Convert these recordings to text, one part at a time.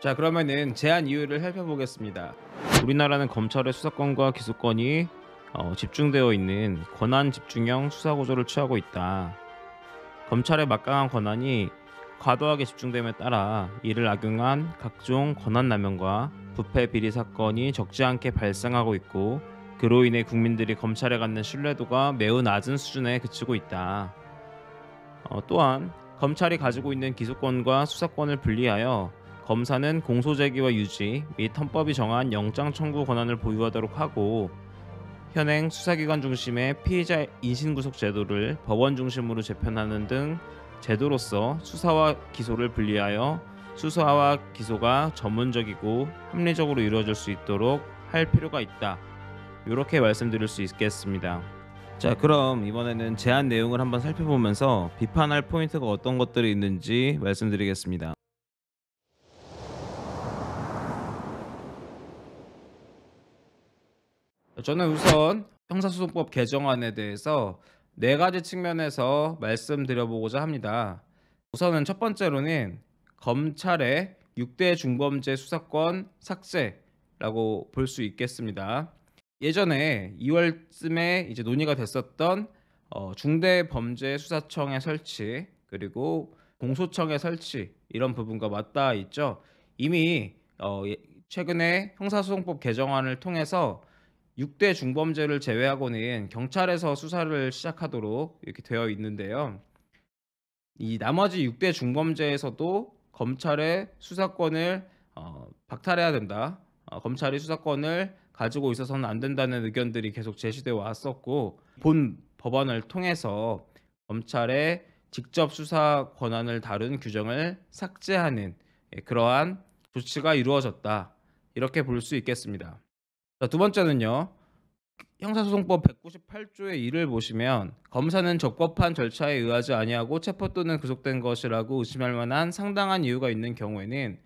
자, 그러면은 제한 이유를 살펴보겠습니다. 우리나라는 검찰의 수사권과 기소권이 집중되어 있는 권한 집중형 수사 구조를 취하고 있다. 검찰의 막강한 권한이 과도하게 집중됨에 따라 이를 악용한 각종 권한 남용과 부패 비리 사건이 적지 않게 발생하고 있고, 그로 인해 국민들이 검찰에 갖는 신뢰도가 매우 낮은 수준에 그치고 있다. 또한 검찰이 가지고 있는 기소권과 수사권을 분리하여 검사는 공소제기와 유지 및 헌법이 정한 영장 청구 권한을 보유하도록 하고, 현행 수사기관 중심의 피의자 인신구속 제도를 법원 중심으로 재편하는 등 제도로서 수사와 기소를 분리하여 수사와 기소가 전문적이고 합리적으로 이루어질 수 있도록 할 필요가 있다. 이렇게 말씀드릴 수 있겠습니다. 자, 그럼 이번에는 제안 내용을 한번 살펴보면서 비판할 포인트가 어떤 것들이 있는지 말씀드리겠습니다. 저는 우선 형사소송법 개정안에 대해서 네 가지 측면에서 말씀드려보고자 합니다. 우선은 첫 번째로는 검찰의 6대 중범죄 수사권 삭제라고 볼 수 있겠습니다. 예전에 2월쯤에 이제 논의가 됐었던 중대범죄수사청의 설치, 그리고 공소청의 설치, 이런 부분과 맞닿아 있죠. 이미 최근에 형사소송법 개정안을 통해서 6대 중범죄를 제외하고는 경찰에서 수사를 시작하도록 이렇게 되어 있는데요. 이 나머지 6대 중범죄에서도 검찰의 수사권을 박탈해야 된다. 검찰이 수사권을 가지고 있어서는 안 된다는 의견들이 계속 제시되어 왔었고, 본 법원을 통해서 검찰의 직접 수사 권한을 다룬 규정을 삭제하는 그러한 조치가 이루어졌다. 이렇게 볼 수 있겠습니다. 자, 두 번째는요. 형사소송법 198조의 1을 보시면 검사는 적법한 절차에 의하지 아니하고 체포 또는 구속된 것이라고 의심할 만한 상당한 이유가 있는 경우에는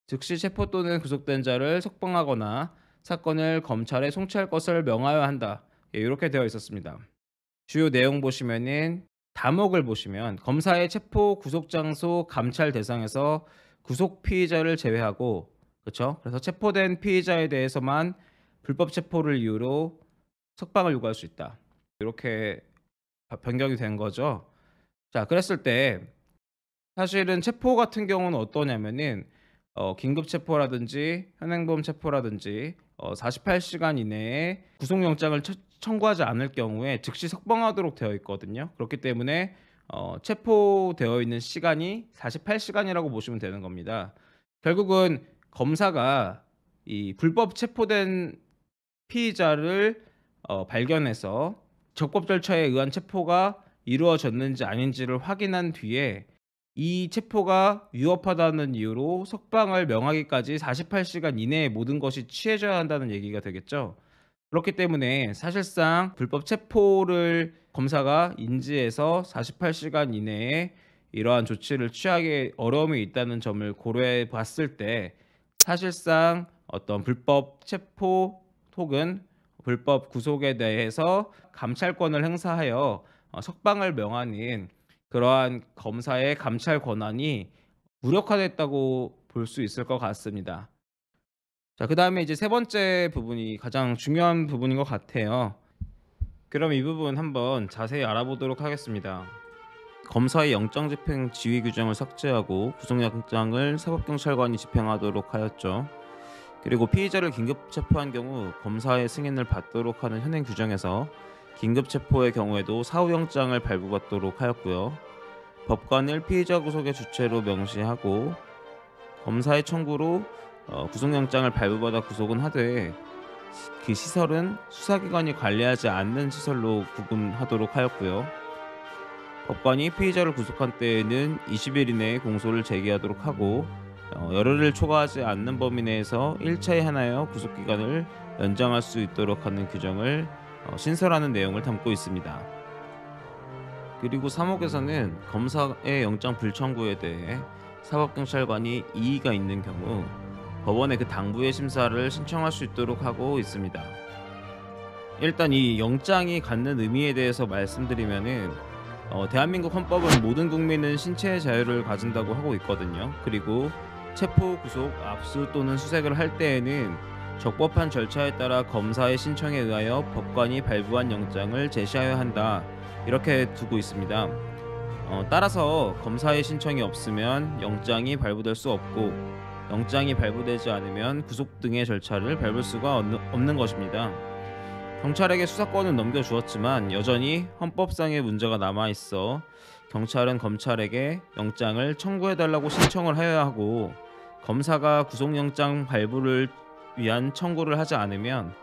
즉시 체포 또는 구속된 자를 석방하거나 사건을 검찰에 송치할 것을 명하여야 한다. 이렇게 되어 있었습니다. 주요 내용 보시면은 다목을 보시면 검사의 체포 구속 장소 감찰 대상에서 구속 피의자를 제외하고, 그렇죠? 그래서 체포된 피의자에 대해서만 불법 체포를 이유로 석방을 요구할 수 있다. 이렇게 변경이 된 거죠. 자, 그랬을 때 사실은 체포 같은 경우는 어떠냐면은 긴급 체포라든지 현행범 체포라든지 48시간 이내에 구속영장을 청구하지 않을 경우에 즉시 석방하도록 되어 있거든요. 그렇기 때문에 체포되어 있는 시간이 48시간이라고 보시면 되는 겁니다. 결국은 검사가 이 불법 체포된 피의자를 발견해서 적법 절차에 의한 체포가 이루어졌는지 아닌지를 확인한 뒤에 이 체포가 위협하다는 이유로 석방을 명하기까지 48시간 이내에 모든 것이 취해져야 한다는 얘기가 되겠죠. 그렇기 때문에 사실상 불법 체포를 검사가 인지해서 48시간 이내에 이러한 조치를 취하기 어려움이 있다는 점을 고려해 봤을 때, 사실상 어떤 불법 체포 혹은 불법 구속에 대해서 감찰권을 행사하여 석방을 명하는 그러한 검사의 감찰 권한이 무력화됐다고 볼 수 있을 것 같습니다. 자, 그다음에 이제 세 번째 부분이 가장 중요한 부분인 것 같아요. 그럼 이 부분 한번 자세히 알아보도록 하겠습니다. 검사의 영장 집행 지휘 규정을 삭제하고 구속영장을 사법경찰관이 집행하도록 하였죠. 그리고 피의자를 긴급 체포한 경우 검사의 승인을 받도록 하는 현행 규정에서 긴급 체포의 경우에도 사후영장을 발부받도록 하였고요. 법관을 피의자 구속의 주체로 명시하고 검사의 청구로 구속영장을 발부받아 구속은 하되 그 시설은 수사기관이 관리하지 않는 시설로 구분하도록 하였고요. 법관이 피의자를 구속한 때에는 20일 이내에 공소를 제기하도록 하고, 열흘을 초과하지 않는 범위 내에서 1차에 하나여 구속기간을 연장할 수 있도록 하는 규정을 신설하는 내용을 담고 있습니다. 그리고 3호에서는 검사의 영장 불청구에 대해 사법경찰관이 이의가 있는 경우 법원의 그 당부의 심사를 신청할 수 있도록 하고 있습니다. 일단 이 영장이 갖는 의미에 대해서 말씀드리면은 대한민국 헌법은 모든 국민은 신체의 자유를 가진다고 하고 있거든요. 그리고 체포, 구속, 압수 또는 수색을 할 때에는 적법한 절차에 따라 검사의 신청에 의하여 법관이 발부한 영장을 제시하여야 한다. 이렇게 두고 있습니다. 따라서 검사의 신청이 없으면 영장이 발부될 수 없고, 영장이 발부되지 않으면 구속 등의 절차를 밟을 수가 없는 것입니다. 경찰에게 수사권은 넘겨주었지만 여전히 헌법상의 문제가 남아있어 경찰은 검찰에게 영장을 청구해달라고 신청을 하여야 하고, 검사가 구속영장 발부를 위한 청구를 하지 않으면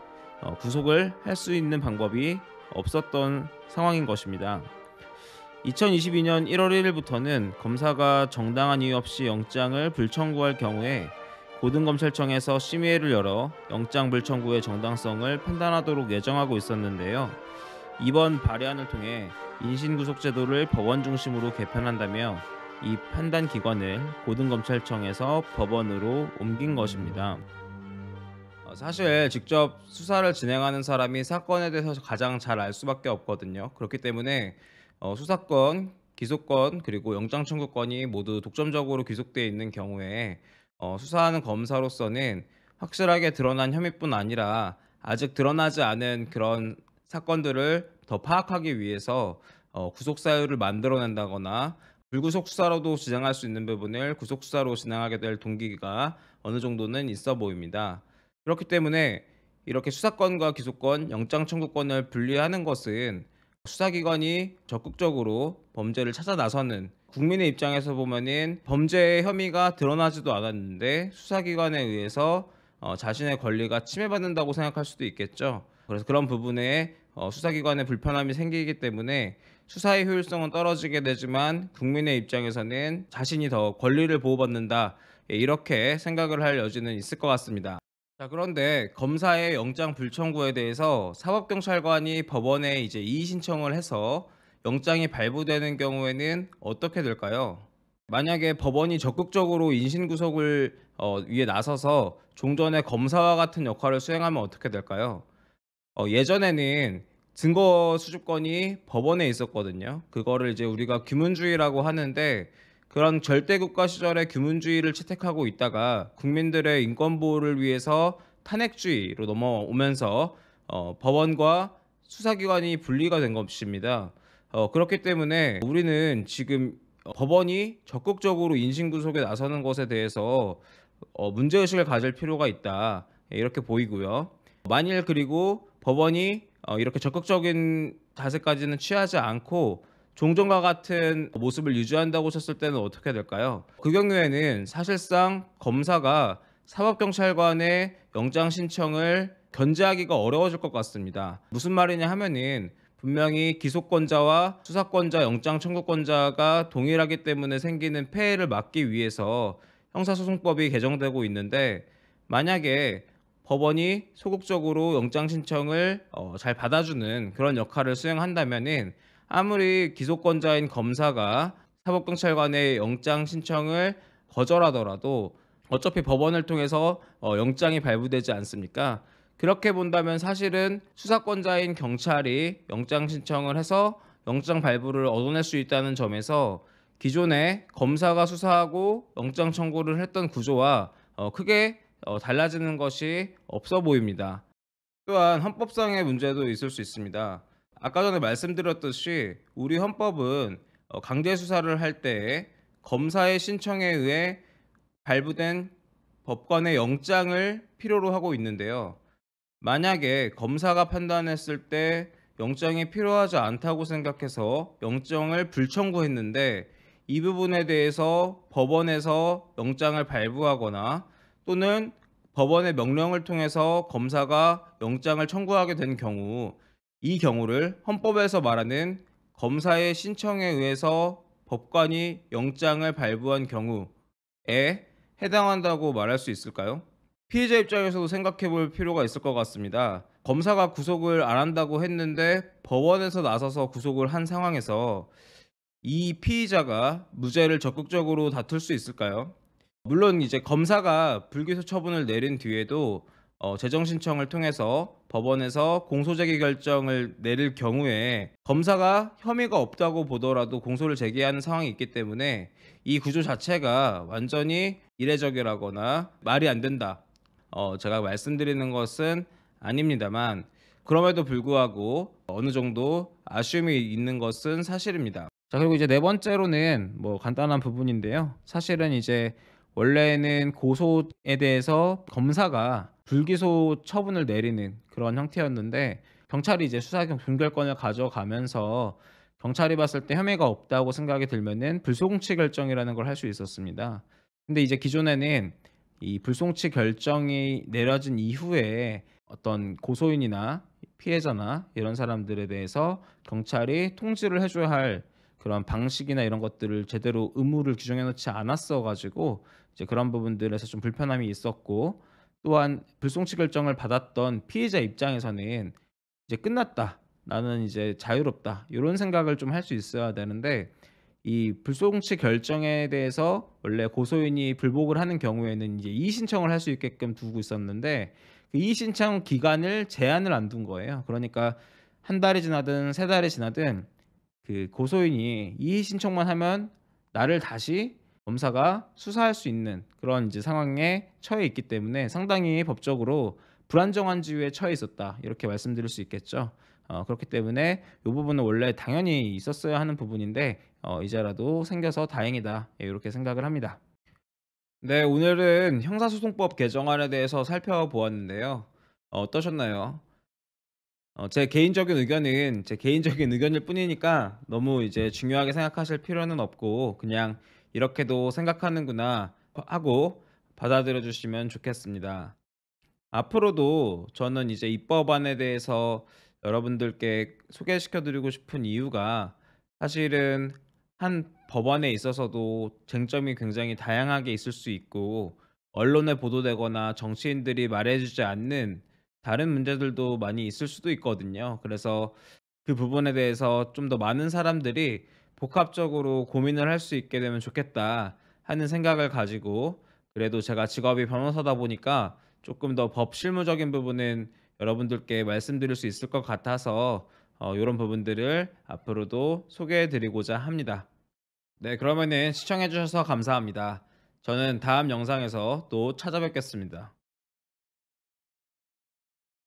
구속을 할 수 있는 방법이 없었던 상황인 것입니다. 2022년 1월 1일부터는 검사가 정당한 이유 없이 영장을 불청구할 경우에 고등검찰청에서 심의회를 열어 영장 불청구의 정당성을 판단하도록 예정하고 있었는데요. 이번 발의안을 통해 인신구속제도를 법원 중심으로 개편한다며 이 판단 기관을 고등검찰청에서 법원으로 옮긴 것입니다. 사실 직접 수사를 진행하는 사람이 사건에 대해서 가장 잘 알 수밖에 없거든요. 그렇기 때문에 수사권, 기소권 그리고 영장 청구권이 모두 독점적으로 귀속되어 있는 경우에 수사하는 검사로서는 확실하게 드러난 혐의뿐 아니라 아직 드러나지 않은 그런 사건들을 더 파악하기 위해서 구속 사유를 만들어낸다거나 불구속 수사로도 진행할 수 있는 부분을 구속 수사로 진행하게 될 동기가 어느 정도는 있어 보입니다. 그렇기 때문에 이렇게 수사권과 기소권, 영장 청구권을 분리하는 것은 수사기관이 적극적으로 범죄를 찾아 나서는, 국민의 입장에서 보면은 범죄의 혐의가 드러나지도 않았는데 수사기관에 의해서 자신의 권리가 침해받는다고 생각할 수도 있겠죠. 그래서 그런 부분에 수사기관에 불편함이 생기기 때문에 수사의 효율성은 떨어지게 되지만 국민의 입장에서는 자신이 더 권리를 보호받는다, 이렇게 생각을 할 여지는 있을 것 같습니다. 자, 그런데 검사의 영장 불청구에 대해서 사법경찰관이 법원에 이제 이의 신청을 해서 영장이 발부되는 경우에는 어떻게 될까요? 만약에 법원이 적극적으로 인신구속을 위해 나서서 종전에 검사와 같은 역할을 수행하면 어떻게 될까요? 예전에는 증거 수집권이 법원에 있었거든요. 그거를 이제 우리가 규문주의라고 하는데, 그런 절대국가 시절의 규문주의를 채택하고 있다가 국민들의 인권 보호를 위해서 탄핵주의로 넘어오면서 법원과 수사기관이 분리가 된 것입니다. 그렇기 때문에 우리는 지금 법원이 적극적으로 인신구속에 나서는 것에 대해서 문제의식을 가질 필요가 있다, 이렇게 보이고요. 만일 그리고 법원이 이렇게 적극적인 자세까지는 취하지 않고 종전과 같은 모습을 유지한다고 쳤을 때는 어떻게 될까요? 그 경우에는 사실상 검사가 사법경찰관의 영장 신청을 견제하기가 어려워질 것 같습니다. 무슨 말이냐 하면은, 분명히 기소권자와 수사권자, 영장 청구권자가 동일하기 때문에 생기는 폐해를 막기 위해서 형사소송법이 개정되고 있는데, 만약에 법원이 소극적으로 영장 신청을 잘 받아주는 그런 역할을 수행한다면은, 아무리 기소권자인 검사가 사법경찰관의 영장 신청을 거절하더라도 어차피 법원을 통해서 영장이 발부되지 않습니까? 그렇게 본다면 사실은 수사권자인 경찰이 영장 신청을 해서 영장 발부를 얻어낼 수 있다는 점에서 기존에 검사가 수사하고 영장 청구를 했던 구조와 크게 달라지는 것이 없어 보입니다. 또한 헌법상의 문제도 있을 수 있습니다. 아까 전에 말씀드렸듯이 우리 헌법은 강제 수사를 할 때 검사의 신청에 의해 발부된 법관의 영장을 필요로 하고 있는데요. 만약에 검사가 판단했을 때 영장이 필요하지 않다고 생각해서 영장을 불청구했는데, 이 부분에 대해서 법원에서 영장을 발부하거나 또는 법원의 명령을 통해서 검사가 영장을 청구하게 된 경우, 이 경우를 헌법에서 말하는 검사의 신청에 의해서 법관이 영장을 발부한 경우에 해당한다고 말할 수 있을까요? 피해자 입장에서도 생각해 볼 필요가 있을 것 같습니다. 검사가 구속을 안 한다고 했는데 법원에서 나서서 구속을 한 상황에서 이 피의자가 무죄를 적극적으로 다툴 수 있을까요? 물론 이제 검사가 불기소 처분을 내린 뒤에도 재정 신청을 통해서 법원에서 공소제기 결정을 내릴 경우에 검사가 혐의가 없다고 보더라도 공소를 제기하는 상황이 있기 때문에 이 구조 자체가 완전히 이례적이라거나 말이 안 된다. 제가 말씀드리는 것은 아닙니다만 그럼에도 불구하고 어느 정도 아쉬움이 있는 것은 사실입니다. 자, 그리고 이제 네 번째로는 뭐 간단한 부분인데요. 사실은 이제 원래는 고소에 대해서 검사가 불기소 처분을 내리는 그런 형태였는데 경찰이 이제 수사 종결권을 가져가면서 경찰이 봤을 때 혐의가 없다고 생각이 들면은 불송치 결정이라는 걸 할 수 있었습니다. 근데 이제 기존에는 이 불송치 결정이 내려진 이후에 어떤 고소인이나 피해자나 이런 사람들에 대해서 경찰이 통지를 해 줘야 할 그런 방식이나 이런 것들을 제대로 의무를 규정해 놓지 않았어 가지고 이제 그런 부분들에서 좀 불편함이 있었고, 또한 불송치 결정을 받았던 피해자 입장에서는 이제 '끝났다. 나는 이제 자유롭다.' 요런 생각을 좀 할 수 있어야 되는데, 이 불송치 결정에 대해서 원래 고소인이 불복을 하는 경우에는 이제 이의 신청을 할 수 있게끔 두고 있었는데 그 이의 신청 기간을 제한을 안 둔 거예요. 그러니까 한 달이 지나든 세 달이 지나든 그 고소인이 이의 신청만 하면 나를 다시 검사가 수사할 수 있는 그런 이제 상황에 처해 있기 때문에 상당히 법적으로 불안정한 지위에 처해 있었다, 이렇게 말씀드릴 수 있겠죠. 그렇기 때문에 이 부분은 원래 당연히 있었어야 하는 부분인데 이제라도 생겨서 다행이다, 예 요렇게 생각을 합니다. 네, 오늘은 형사소송법 개정안에 대해서 살펴보았는데요. 어떠셨나요? 제 개인적인 의견은 제 개인적인 의견일 뿐이니까 너무 이제 중요하게 생각하실 필요는 없고 그냥 '이렇게도 생각하는구나.' 하고 받아들여 주시면 좋겠습니다. 앞으로도 저는 이제 입법안에 대해서 여러분들께 소개시켜 드리고 싶은 이유가, 사실은 한 법안에 있어서도 쟁점이 굉장히 다양하게 있을 수 있고 언론에 보도되거나 정치인들이 말해 주지 않는 다른 문제들도 많이 있을 수도 있거든요. 그래서 그 부분에 대해서 좀 더 많은 사람들이 복합적으로 고민을 할 수 있게 되면 좋겠다 하는 생각을 가지고, 그래도 제가 직업이 변호사다 보니까 조금 더 법 실무적인 부분은 여러분들께 말씀드릴 수 있을 것 같아서 요런 부분들을 앞으로도 소개해 드리고자 합니다. 네, 그러면은 시청해 주셔서 감사합니다. 저는 다음 영상에서 또 찾아뵙겠습니다.